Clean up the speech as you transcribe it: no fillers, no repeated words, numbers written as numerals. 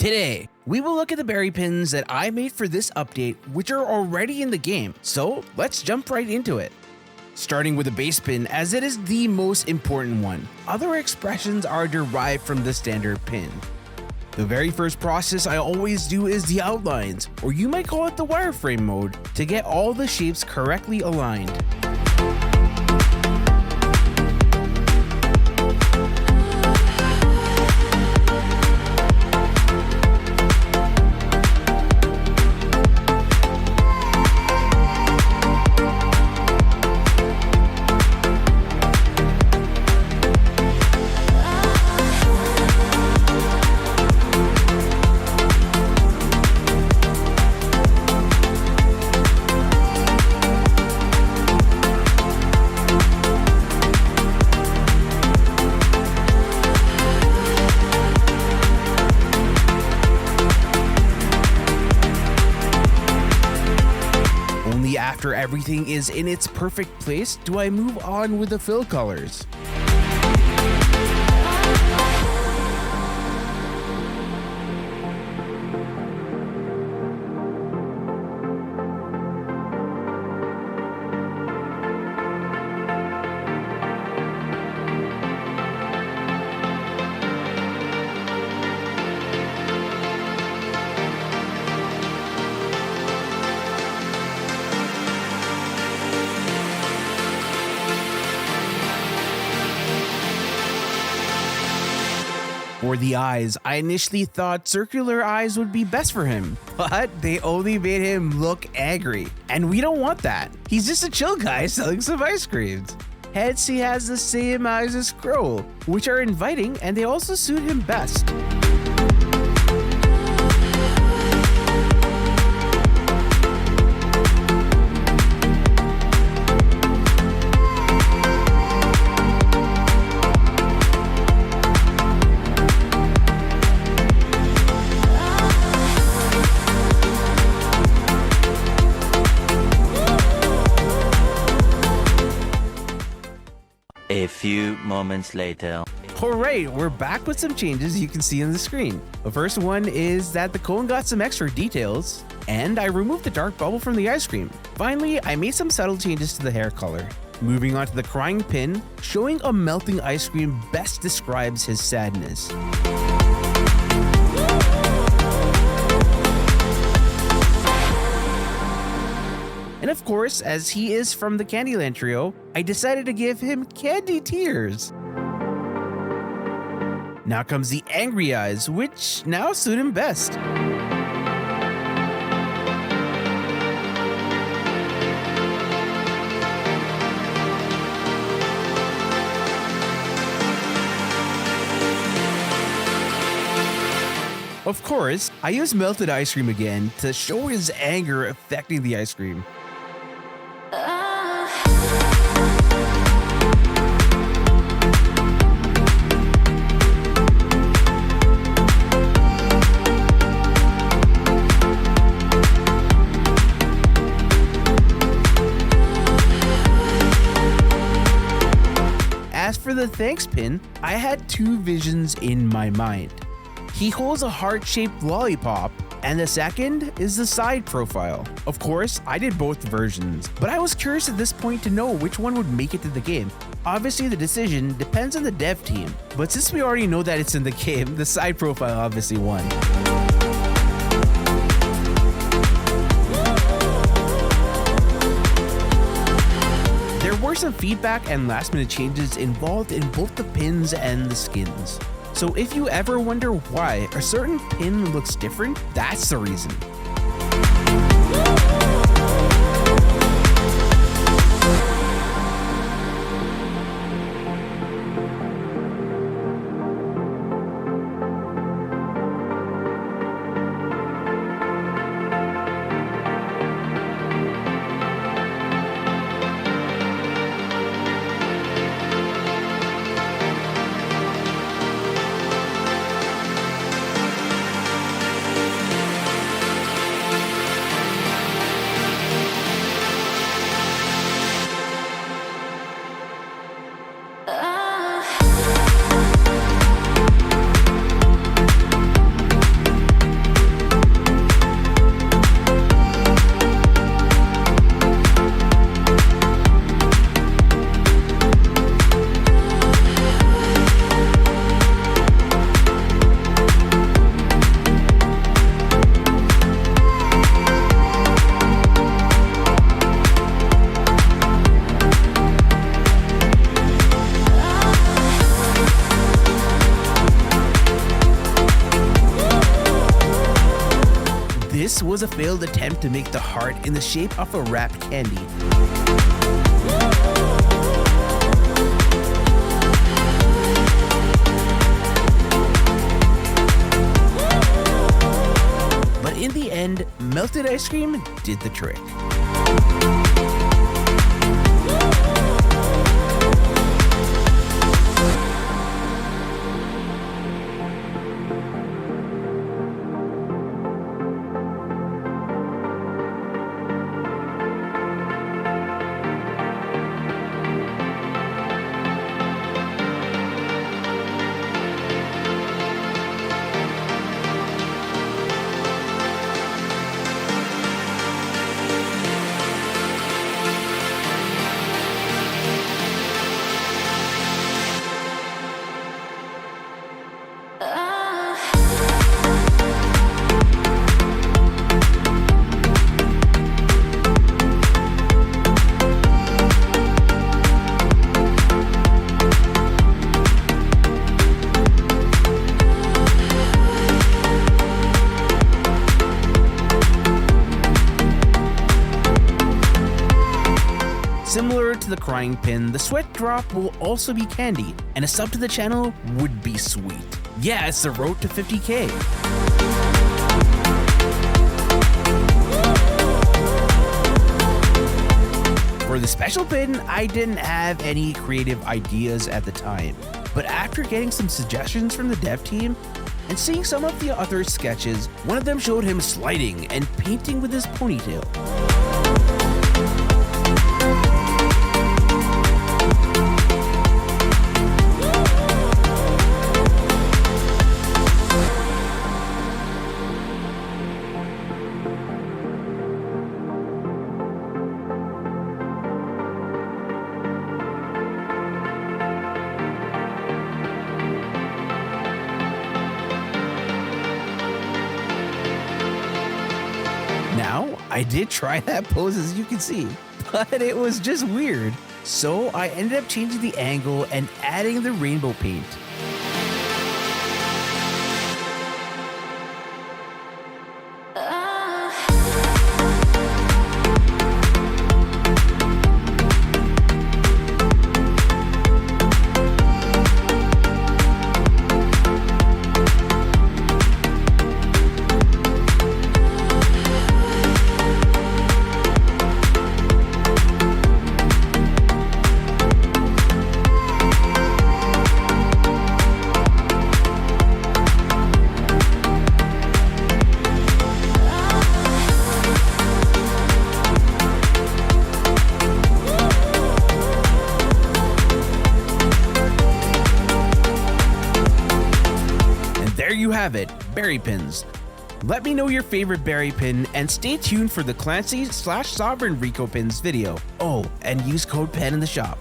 Today, we will look at the berry pins that I made for this update, which are already in the game, so let's jump right into it. Starting with the base pin, as it is the most important one. Other expressions are derived from the standard pin. The very first process I always do is the outlines, or you might call it the wireframe mode, to get all the shapes correctly aligned. After everything is in its perfect place, do I move on with the fill colors. For the eyes, I initially thought circular eyes would be best for him, but they only made him look angry, and we don't want that. He's just a chill guy selling some ice creams. Hence, he has the same eyes as Crow, which are inviting and they also suit him best. A few moments later. Alright, we're back with some changes you can see on the screen. The first one is that the cone got some extra details, and I removed the dark bubble from the ice cream. Finally, I made some subtle changes to the hair color. Moving on to the crying pin, showing a melting ice cream best describes his sadness. And of course, as he is from the Candyland trio, I decided to give him candy tears. Now comes the angry eyes, which now suit him best. Of course, I used melted ice cream again to show his anger affecting the ice cream. As for the thanks pin, I had two visions in my mind. He holds a heart-shaped lollipop, and the second is the side profile. Of course, I did both versions, but I was curious at this point to know which one would make it to the game. Obviously, the decision depends on the dev team, but since we already know that it's in the game, the side profile obviously won. There were some feedback and last-minute changes involved in both the pins and the skins. So if you ever wonder why a certain pin looks different, that's the reason. This was a failed attempt to make the heart in the shape of a wrapped candy. But in the end, melted ice cream did the trick. Similar to the crying pin, the sweat drop will also be candy, and a sub to the channel would be sweet. Yeah, it's the road to 50k. For the special pin, I didn't have any creative ideas at the time, but after getting some suggestions from the dev team and seeing some of the other sketches, one of them showed him sliding and painting with his ponytail. Now, I did try that pose as you can see, but it was just weird. So I ended up changing the angle and adding the rainbow paint. There you have it, berry pins. Let me know your favorite berry pin and stay tuned for the Clancy/Sovereign Rico pins video. Oh, and use code PEN in the shop.